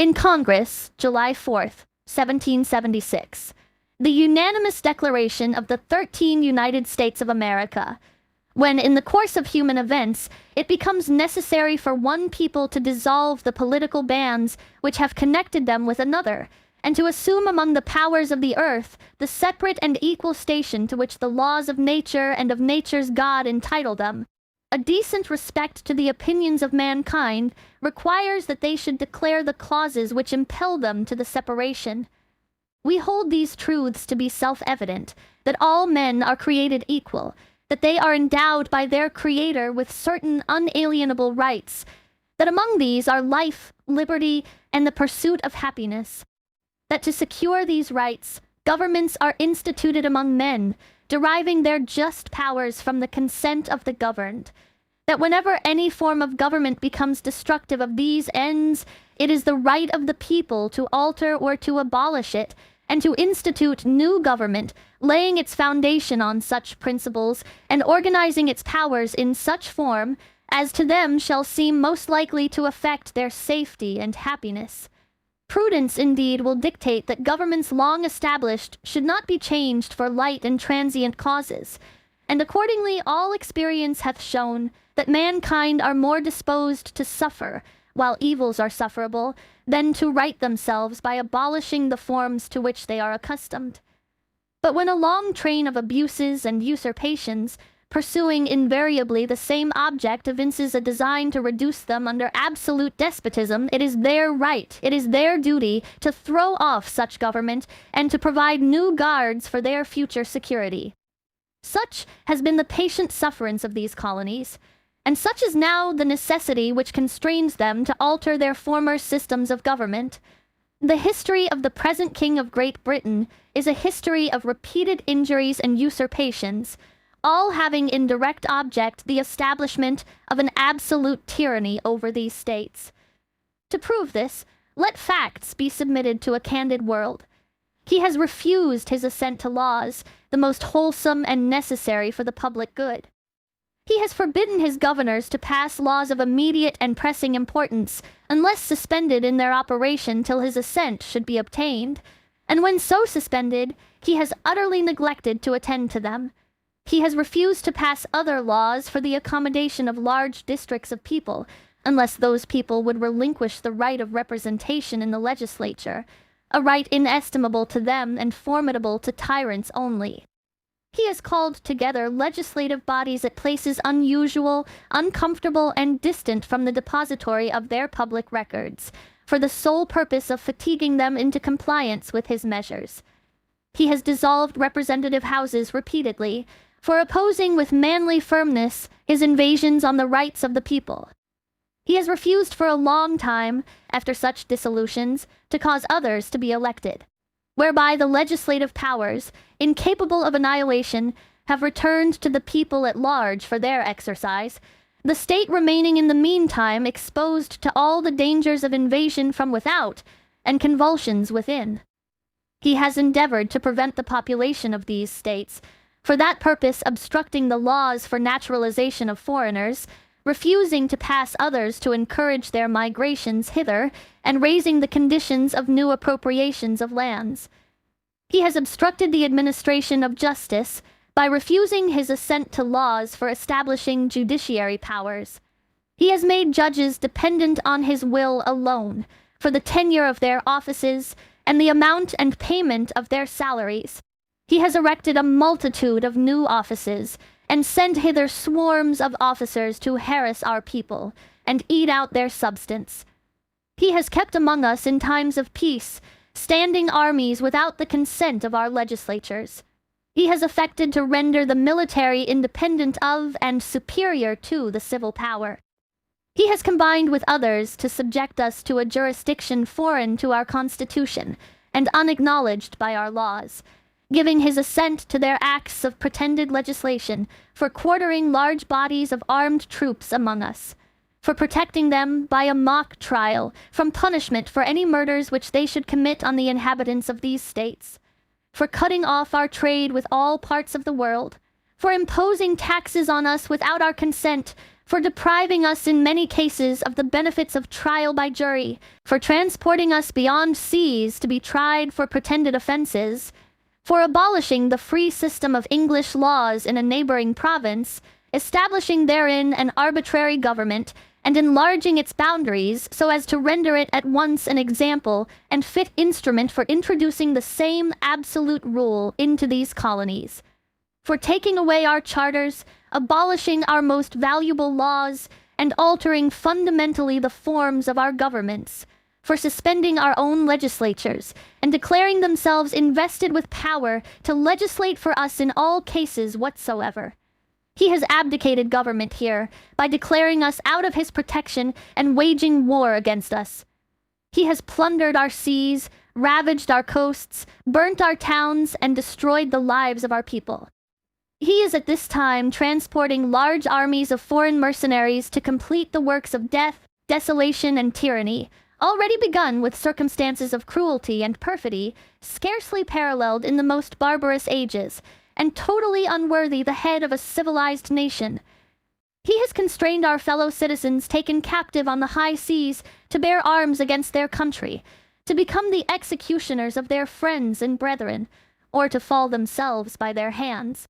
In Congress, July 4th, 1776, the unanimous declaration of the 13 United States of America, when in the course of human events it becomes necessary for one people to dissolve the political bands which have connected them with another, and to assume among the powers of the earth the separate and equal station to which the laws of nature and of nature's God entitle them, a decent respect to the opinions of mankind requires that they should declare the clauses which impel them to the separation. We hold these truths to be self-evident, that all men are created equal, that they are endowed by their Creator with certain unalienable rights, that among these are life, liberty, and the pursuit of happiness, that to secure these rights, governments are instituted among men, deriving their just powers from the consent of the governed, that whenever any form of government becomes destructive of these ends, it is the right of the people to alter or to abolish it, and to institute new government, laying its foundation on such principles, and organizing its powers in such form as to them shall seem most likely to affect their safety and happiness. Prudence, indeed, will dictate that governments long established should not be changed for light and transient causes, and accordingly all experience hath shown that mankind are more disposed to suffer, while evils are sufferable, than to right themselves by abolishing the forms to which they are accustomed. But when a long train of abuses and usurpations, pursuing invariably the same object, evinces a design to reduce them under absolute despotism, it is their right, it is their duty, to throw off such government, and to provide new guards for their future security. Such has been the patient sufferance of these colonies, and such is now the necessity which constrains them to alter their former systems of government. The history of the present King of Great Britain is a history of repeated injuries and usurpations, all having in direct object the establishment of an absolute tyranny over these states. To prove this, let facts be submitted to a candid world. He has refused his assent to laws, the most wholesome and necessary for the public good. He has forbidden his governors to pass laws of immediate and pressing importance, unless suspended in their operation till his assent should be obtained, and when so suspended, he has utterly neglected to attend to them. He has refused to pass other laws for the accommodation of large districts of people, unless those people would relinquish the right of representation in the legislature, a right inestimable to them and formidable to tyrants only. He has called together legislative bodies at places unusual, uncomfortable, and distant from the depository of their public records, for the sole purpose of fatiguing them into compliance with his measures. He has dissolved representative houses repeatedly, for opposing with manly firmness his invasions on the rights of the people. He has refused for a long time, after such dissolutions, to cause others to be elected, whereby the legislative powers, incapable of annihilation, have returned to the people at large for their exercise, the state remaining in the meantime exposed to all the dangers of invasion from without and convulsions within. He has endeavored to prevent the population of these states, for that purpose obstructing the laws for naturalization of foreigners, refusing to pass others to encourage their migrations hither, and raising the conditions of new appropriations of lands. He has obstructed the administration of justice by refusing his assent to laws for establishing judiciary powers. He has made judges dependent on his will alone for the tenure of their offices and the amount and payment of their salaries. He has erected a multitude of new offices, and sent hither swarms of officers to harass our people, and eat out their substance. He has kept among us in times of peace, standing armies without the consent of our legislatures. He has affected to render the military independent of and superior to the civil power. He has combined with others to subject us to a jurisdiction foreign to our Constitution, and unacknowledged by our laws, giving his assent to their acts of pretended legislation for quartering large bodies of armed troops among us, for protecting them by a mock trial from punishment for any murders which they should commit on the inhabitants of these states, for cutting off our trade with all parts of the world, for imposing taxes on us without our consent, for depriving us in many cases of the benefits of trial by jury, for transporting us beyond seas to be tried for pretended offenses, for abolishing the free system of English laws in a neighboring province, establishing therein an arbitrary government, and enlarging its boundaries so as to render it at once an example and fit instrument for introducing the same absolute rule into these colonies, for taking away our charters, abolishing our most valuable laws, and altering fundamentally the forms of our governments, for suspending our own legislatures, and declaring themselves invested with power to legislate for us in all cases whatsoever. He has abdicated government here by declaring us out of his protection and waging war against us. He has plundered our seas, ravaged our coasts, burnt our towns, and destroyed the lives of our people. He is at this time transporting large armies of foreign mercenaries to complete the works of death, desolation, and tyranny, already begun with circumstances of cruelty and perfidy, scarcely paralleled in the most barbarous ages, and totally unworthy the head of a civilized nation. He has constrained our fellow citizens taken captive on the high seas to bear arms against their country, to become the executioners of their friends and brethren, or to fall themselves by their hands.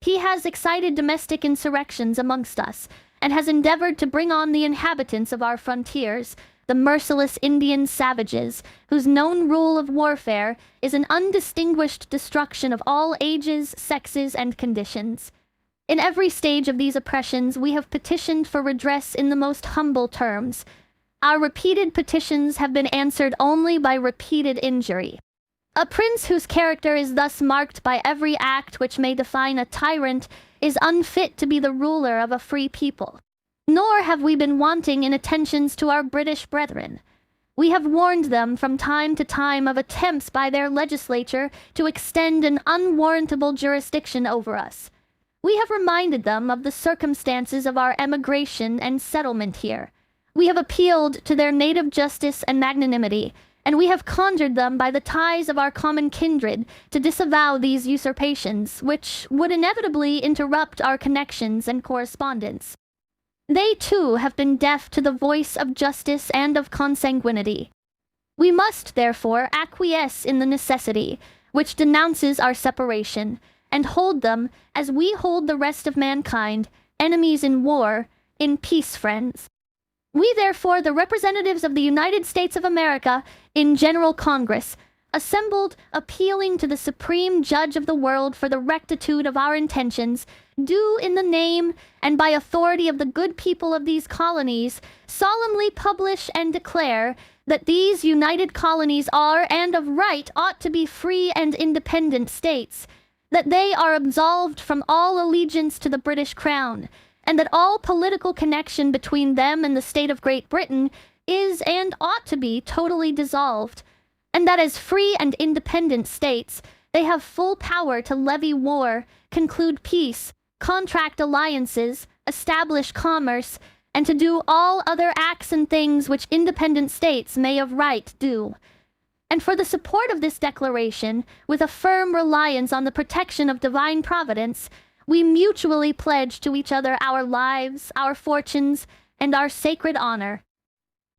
He has excited domestic insurrections amongst us, and has endeavored to bring on the inhabitants of our frontiers, the merciless Indian savages, whose known rule of warfare is an undistinguished destruction of all ages, sexes, and conditions. In every stage of these oppressions we have petitioned for redress in the most humble terms. Our repeated petitions have been answered only by repeated injury. A prince whose character is thus marked by every act which may define a tyrant is unfit to be the ruler of a free people. Nor have we been wanting in attentions to our British brethren. We have warned them from time to time of attempts by their legislature to extend an unwarrantable jurisdiction over us. We have reminded them of the circumstances of our emigration and settlement here. We have appealed to their native justice and magnanimity, and we have conjured them by the ties of our common kindred to disavow these usurpations, which would inevitably interrupt our connections and correspondence. They, too, have been deaf to the voice of justice and of consanguinity. We must, therefore, acquiesce in the necessity, which denounces our separation, and hold them, as we hold the rest of mankind, enemies in war, in peace friends. We, therefore, the representatives of the United States of America, in General Congress, assembled, appealing to the Supreme Judge of the world for the rectitude of our intentions, do in the name and by authority of the good people of these colonies solemnly publish and declare that these united colonies are and of right ought to be free and independent states, that they are absolved from all allegiance to the British Crown, and that all political connection between them and the state of Great Britain is and ought to be totally dissolved, and that as free and independent states they have full power to levy war, conclude peace, contract alliances, establish commerce, and to do all other acts and things which independent states may of right do. And for the support of this declaration, with a firm reliance on the protection of divine providence, we mutually pledge to each other our lives, our fortunes, and our sacred honor.